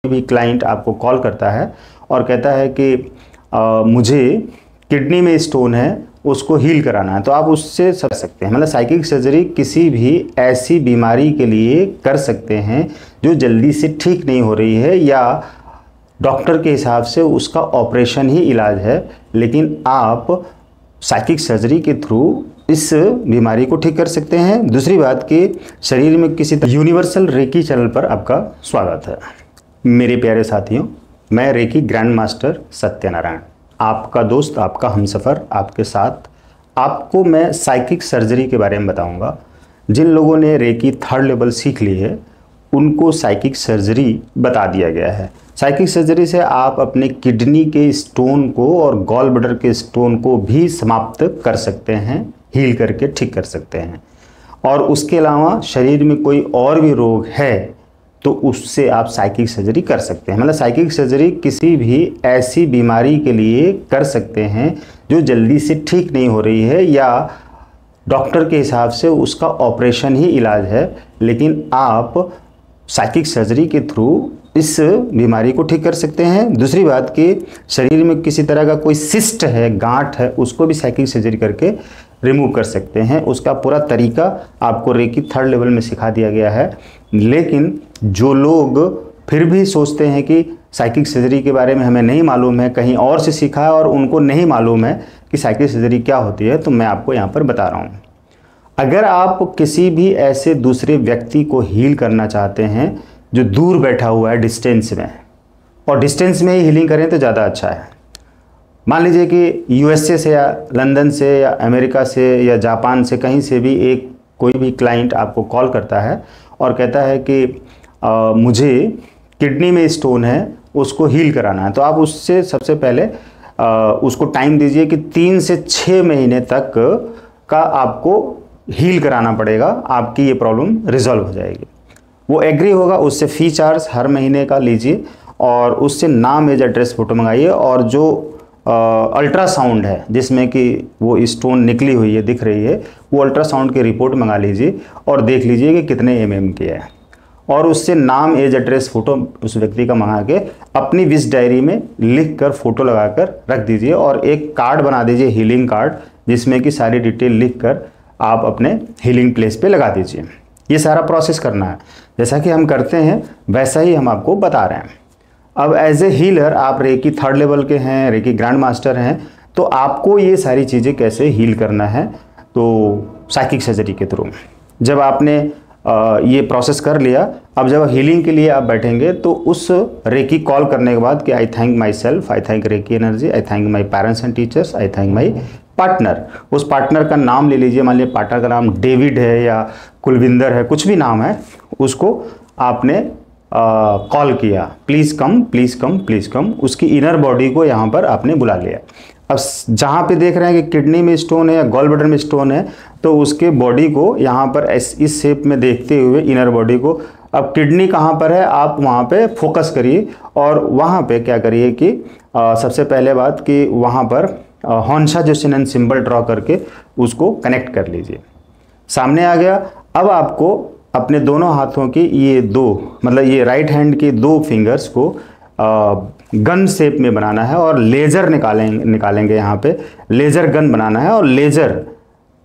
भी क्लाइंट आपको कॉल करता है और कहता है कि मुझे किडनी में स्टोन है, उसको हील कराना है, तो आप उससे कर सकते हैं। मतलब साइकिक सर्जरी किसी भी ऐसी बीमारी के लिए कर सकते हैं जो जल्दी से ठीक नहीं हो रही है या डॉक्टर के हिसाब से उसका ऑपरेशन ही इलाज है, लेकिन आप साइकिक सर्जरी के थ्रू इस बीमारी को ठीक कर सकते हैं। दूसरी बात कि शरीर में किसी यूनिवर्सल रेकी चैनल पर आपका स्वागत है। मेरे प्यारे साथियों, मैं रेकी ग्रैंड मास्टर सत्यनारायण, आपका दोस्त, आपका हमसफ़र, आपके साथ आपको मैं साइकिक सर्जरी के बारे में बताऊंगा। जिन लोगों ने रेकी 3rd लेवल सीख ली है उनको साइकिक सर्जरी बता दिया गया है। साइकिक सर्जरी से आप अपने किडनी के स्टोन को और गॉल ब्लैडर के स्टोन को भी समाप्त कर सकते हैं, हील करके ठीक कर सकते हैं। और उसके अलावा शरीर में कोई और भी रोग है तो उससे आप साइकिक सर्जरी कर सकते हैं। मतलब साइकिक सर्जरी किसी भी ऐसी बीमारी के लिए कर सकते हैं जो जल्दी से ठीक नहीं हो रही है या डॉक्टर के हिसाब से उसका ऑपरेशन ही इलाज है, लेकिन आप साइकिक सर्जरी के थ्रू इस बीमारी को ठीक कर सकते हैं। दूसरी बात कि शरीर में किसी तरह का कोई सिस्ट है, गांठ है, उसको भी साइकिक सर्जरी करके रिमूव कर सकते हैं। उसका पूरा तरीका आपको रेकी 3rd लेवल में सिखा दिया गया है। लेकिन जो लोग फिर भी सोचते हैं कि साइकिक सर्जरी के बारे में हमें नहीं मालूम है, कहीं और से सीखा है और उनको नहीं मालूम है कि साइकिक सर्जरी क्या होती है, तो मैं आपको यहाँ पर बता रहा हूँ। अगर आप किसी भी ऐसे दूसरे व्यक्ति को हील करना चाहते हैं जो दूर बैठा हुआ है डिस्टेंस में, और डिस्टेंस में ही हीलिंग करें तो ज़्यादा अच्छा है। मान लीजिए कि यूएसए से या लंदन से या अमेरिका से या जापान से कहीं से भी एक कोई भी क्लाइंट आपको कॉल करता है और कहता है कि मुझे किडनी में स्टोन है, उसको हील कराना है, तो आप उससे सबसे पहले उसको टाइम दीजिए कि 3 से 6 महीने तक का आपको हील कराना पड़ेगा, आपकी ये प्रॉब्लम रिजॉल्व हो जाएगी। वो एग्री होगा, उससे फ़ी चार्ज हर महीने का लीजिए और उससे नाम, एज, एड्रेस, फ़ोटो मंगाइए और जो अल्ट्रासाउंड है जिसमें कि वो स्टोन निकली हुई है, दिख रही है, वो अल्ट्रासाउंड की रिपोर्ट मंगा लीजिए और देख लीजिए कि कितने mm की है, और उससे नाम, एज, एड्रेस, फ़ोटो उस व्यक्ति का मंगा के अपनी विश डायरी में लिख कर फ़ोटो लगा कर रख दीजिए और एक कार्ड बना दीजिए, हीलिंग कार्ड, जिसमें कि सारी डिटेल लिख कर आप अपने हीलिंग प्लेस पे लगा दीजिए। ये सारा प्रोसेस करना है, जैसा कि हम करते हैं वैसा ही हम आपको बता रहे हैं। अब एज ए हीलर आप रेकी 3rd लेवल के हैं, रेकी ग्रैंड मास्टर हैं, तो आपको ये सारी चीज़ें कैसे हील करना है, तो साइकिक सर्जरी के थ्रू। जब आपने ये प्रोसेस कर लिया, अब जब हीलिंग के लिए आप बैठेंगे तो उस रेकी कॉल करने के बाद कि I thank myself, I thank reiki energy, I thank my parents and teachers, I thank my partner, उस पार्टनर का नाम ले लीजिए। मान लीजिए पार्टनर का नाम डेविड है या कुलविंदर है, कुछ भी नाम है, उसको आपने कॉल किया, please come, please come, please कम, उसकी इनर बॉडी को यहाँ पर आपने बुला लिया। अब जहाँ पे देख रहे हैं कि किडनी में स्टोन है या गॉल ब्लैडर में स्टोन है, तो उसके बॉडी को यहाँ पर इस शेप में देखते हुए इनर बॉडी को, अब किडनी कहाँ पर है आप वहाँ पे फोकस करिए और वहाँ पे क्या करिए कि सबसे पहले बात कि वहाँ पर हॉन्शा जोशिनन सिंबल ड्रॉ करके उसको कनेक्ट कर लीजिए। सामने आ गया। अब आपको अपने दोनों हाथों की ये दो, मतलब ये राइट हैंड की 2 फिंगर्स को गन शेप में बनाना है और लेज़र निकालेंगे यहाँ पे लेज़र गन बनाना है और लेज़र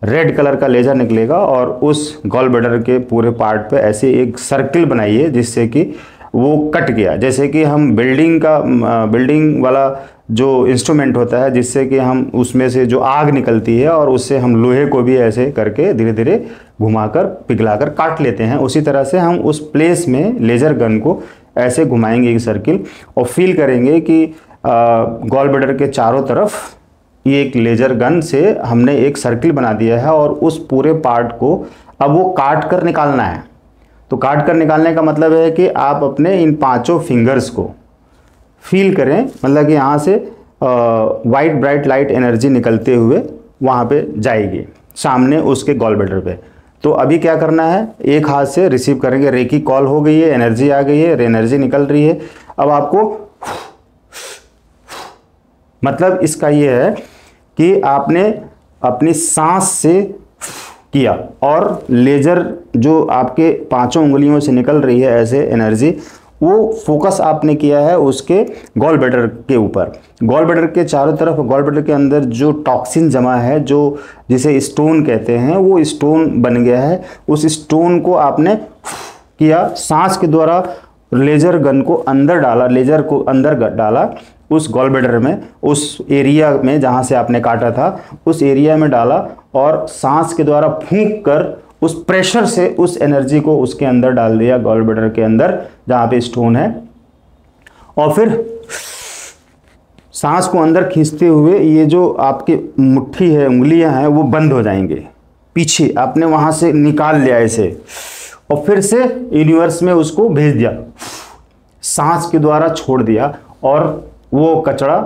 रेड कलर का लेज़र निकलेगा और उस गॉल ब्लैडर के पूरे पार्ट पे ऐसे एक सर्किल बनाइए जिससे कि वो कट गया। जैसे कि हम बिल्डिंग वाला जो इंस्ट्रूमेंट होता है जिससे कि हम उसमें से जो आग निकलती है और उससे हम लोहे को भी ऐसे करके धीरे धीरे घुमाकर पिघलाकर काट लेते हैं, उसी तरह से हम उस प्लेस में लेज़र गन को ऐसे घुमाएंगे एक सर्किल और फील करेंगे कि गॉल ब्लैडर के चारों तरफ ये एक लेज़र गन से हमने एक सर्किल बना दिया है और उस पूरे पार्ट को अब वो काट कर निकालना है। तो काट कर निकालने का मतलब है कि आप अपने इन 5 फिंगर्स को फील करें, मतलब कि यहाँ से वाइट ब्राइट लाइट एनर्जी निकलते हुए वहाँ पे जाएगी सामने उसके गॉल ब्लैडर पे। तो अभी क्या करना है, एक हाथ से रिसीव करेंगे, रेकी कॉल हो गई है, एनर्जी आ गई है, एनर्जी निकल रही है। अब आपको मतलब इसका ये है कि आपने अपनी सांस से किया और लेज़र जो आपके 5 उंगलियों से निकल रही है ऐसे एनर्जी, वो फोकस आपने किया है उसके गॉल ब्लैडर के ऊपर। गॉल ब्लैडर के चारों तरफ, गॉल ब्लैडर के अंदर जो टॉक्सिन जमा है, जो जिसे स्टोन कहते हैं, वो स्टोन बन गया है। उस स्टोन को आपने किया, सांस के द्वारा लेजर गन को अंदर डाला, लेजर को अंदर डाला उस गॉल ब्लैडर में, उस एरिया में जहाँ से आपने काटा था, उस एरिया में डाला और सांस के द्वारा फूंक कर उस प्रेशर से उस एनर्जी को उसके अंदर डाल दिया, गॉल ब्लैडर के अंदर जहाँ पे स्टोन है। और फिर सांस को अंदर खींचते हुए ये जो आपकी मुट्ठी है, उंगलियां हैं, वो बंद हो जाएंगे पीछे, आपने वहाँ से निकाल लिया इसे और फिर से यूनिवर्स में उसको भेज दिया, सांस के द्वारा छोड़ दिया और वो कचरा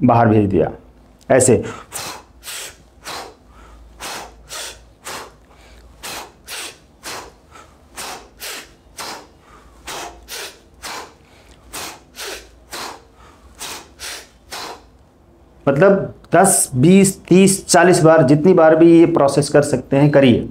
बाहर भेज दिया ऐसे। मतलब 10, 20, 30, 40 बार, जितनी बार भी ये प्रोसेस कर सकते हैं करिए।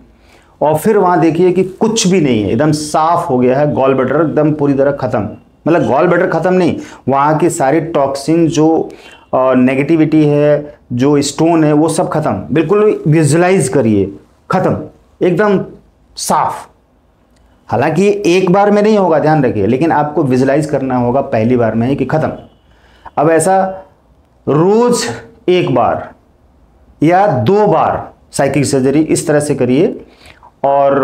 और फिर वहाँ देखिए कि कुछ भी नहीं है, एकदम साफ हो गया है गॉल ब्लैडर, एकदम पूरी तरह ख़त्म। मतलब गॉल ब्लैडर ख़त्म नहीं, वहाँ की सारी टॉक्सिन, जो नेगेटिविटी है, जो स्टोन है, वो सब ख़त्म। बिल्कुल विजुलाइज करिए, ख़त्म, एकदम साफ। हालांकि ये एक बार में नहीं होगा, ध्यान रखिए, लेकिन आपको विजुलाइज करना होगा पहली बार में ही कि ख़त्म। अब ऐसा रोज 1 बार या 2 बार साइकिक सर्जरी इस तरह से करिए और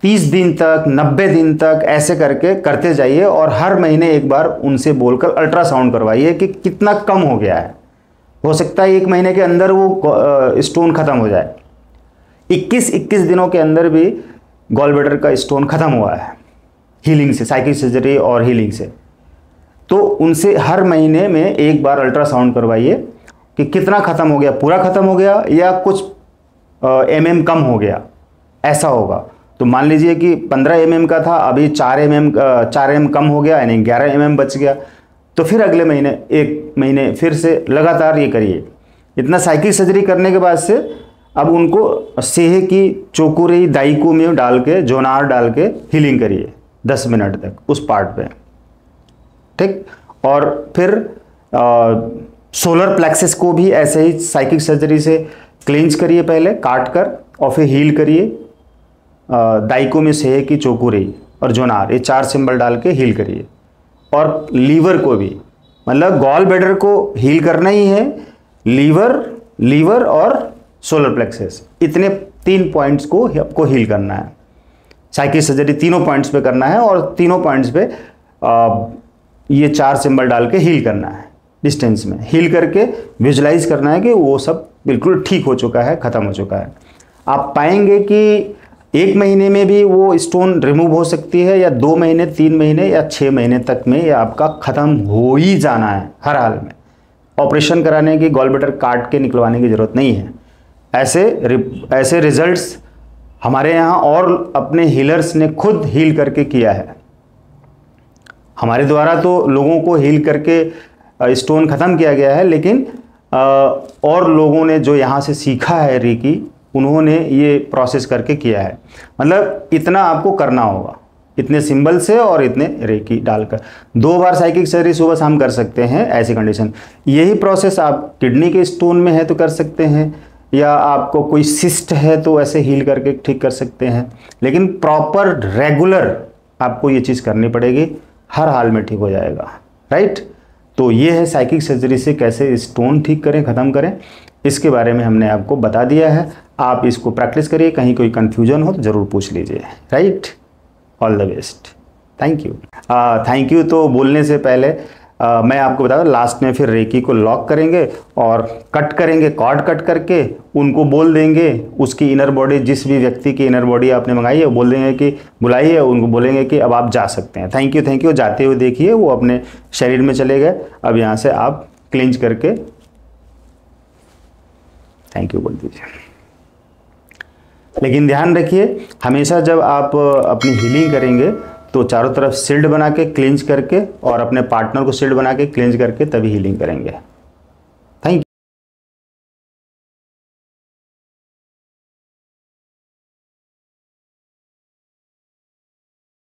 30 दिन तक, 90 दिन तक ऐसे करके करते जाइए और हर महीने 1 बार उनसे बोलकर अल्ट्रासाउंड करवाइए कि कितना कम हो गया है। हो सकता है 1 महीने के अंदर वो स्टोन ख़त्म हो जाए। 21 दिनों के अंदर भी गॉल ब्लैडर का स्टोन ख़त्म हुआ है हीलिंग से, साइकिक सर्जरी और हीलिंग से। तो उनसे हर महीने में 1 बार अल्ट्रासाउंड करवाइए कि कितना ख़त्म हो गया, पूरा ख़त्म हो गया या कुछ mm कम हो गया, ऐसा होगा। तो मान लीजिए कि 15 mm का था, अभी 4 mm कम हो गया, यानी 11 mm बच गया, तो फिर अगले महीने 1 महीने फिर से लगातार ये करिए। इतना साइकिक सर्जरी करने के बाद से अब उनको सेहे की चोकुरी दाइको में डाल के, जोनार डाल के हीलिंग करिए 10 मिनट तक उस पार्ट पे, ठीक। और फिर सोलर प्लेक्सस को भी ऐसे ही साइकिक सर्जरी से क्लींज करिए पहले काट कर, और फिर हील करिए। दाइको में सेहे की चोकुरी और जोनार, ये 4 सिंबल डाल के हील करिए। और लीवर को भी, मतलब गॉल ब्लैडर को हील करना ही है, लीवर और सोलर प्लेक्सस, इतने 3 पॉइंट्स को आपको हील करना है। साइकिक सर्जरी तीनों पॉइंट्स पे करना है और तीनों पॉइंट्स पे ये 4 सिंबल डाल के हील करना है। डिस्टेंस में हील करके विजुलाइज करना है कि वो सब बिल्कुल ठीक हो चुका है, ख़त्म हो चुका है। आप पाएंगे कि 1 महीने में भी वो स्टोन रिमूव हो सकती है, या 2 महीने, 3 महीने या 6 महीने तक में ये आपका ख़त्म हो ही जाना है हर हाल में। ऑपरेशन कराने की, गॉल ब्लैडर काट के निकलवाने की ज़रूरत नहीं है। ऐसे रिजल्ट्स हमारे यहाँ और अपने हीलर्स ने खुद हील करके किया है। हमारे द्वारा तो लोगों को हील करके स्टोन ख़त्म किया गया है, लेकिन और लोगों ने जो यहाँ से सीखा है रेकी, उन्होंने ये प्रोसेस करके किया है। मतलब इतना आपको करना होगा, इतने सिंबल से और इतने रेकी डालकर 2 बार साइकिक सर्जरी सुबह शाम कर सकते हैं ऐसी कंडीशन। यही प्रोसेस आप किडनी के स्टोन में है तो कर सकते हैं, या आपको कोई सिस्ट है तो ऐसे हील करके ठीक कर सकते हैं। लेकिन प्रॉपर रेगुलर आपको ये चीज़ करनी पड़ेगी, हर हाल में ठीक हो जाएगा, राइट। तो ये है साइकिक सर्जरी से कैसे स्टोन ठीक करें, ख़त्म करें, इसके बारे में हमने आपको बता दिया है। आप इसको प्रैक्टिस करिए, कहीं कोई कन्फ्यूजन हो तो ज़रूर पूछ लीजिए, right. All the best, thank you. Thank you तो बोलने से पहले मैं आपको बता दूं, लास्ट में फिर रेकी को लॉक करेंगे और कट करेंगे, कॉर्ड कट करके उनको बोल देंगे, उसकी इनर बॉडी, जिस भी व्यक्ति की इनर बॉडी आपने मंगाई है, बोल देंगे कि बुलाइए, उनको बोलेंगे कि अब आप जा सकते हैं। Thank you. जाते हुए देखिए वो अपने शरीर में चले गए। अब यहाँ से आप क्लिंच करके थैंक यू बोल दीजिए। लेकिन ध्यान रखिए, हमेशा जब आप अपनी हीलिंग करेंगे तो चारों तरफ शील्ड बना के क्लिंच करके, और अपने पार्टनर को शील्ड बना के क्लिंच करके तभी हीलिंग करेंगे।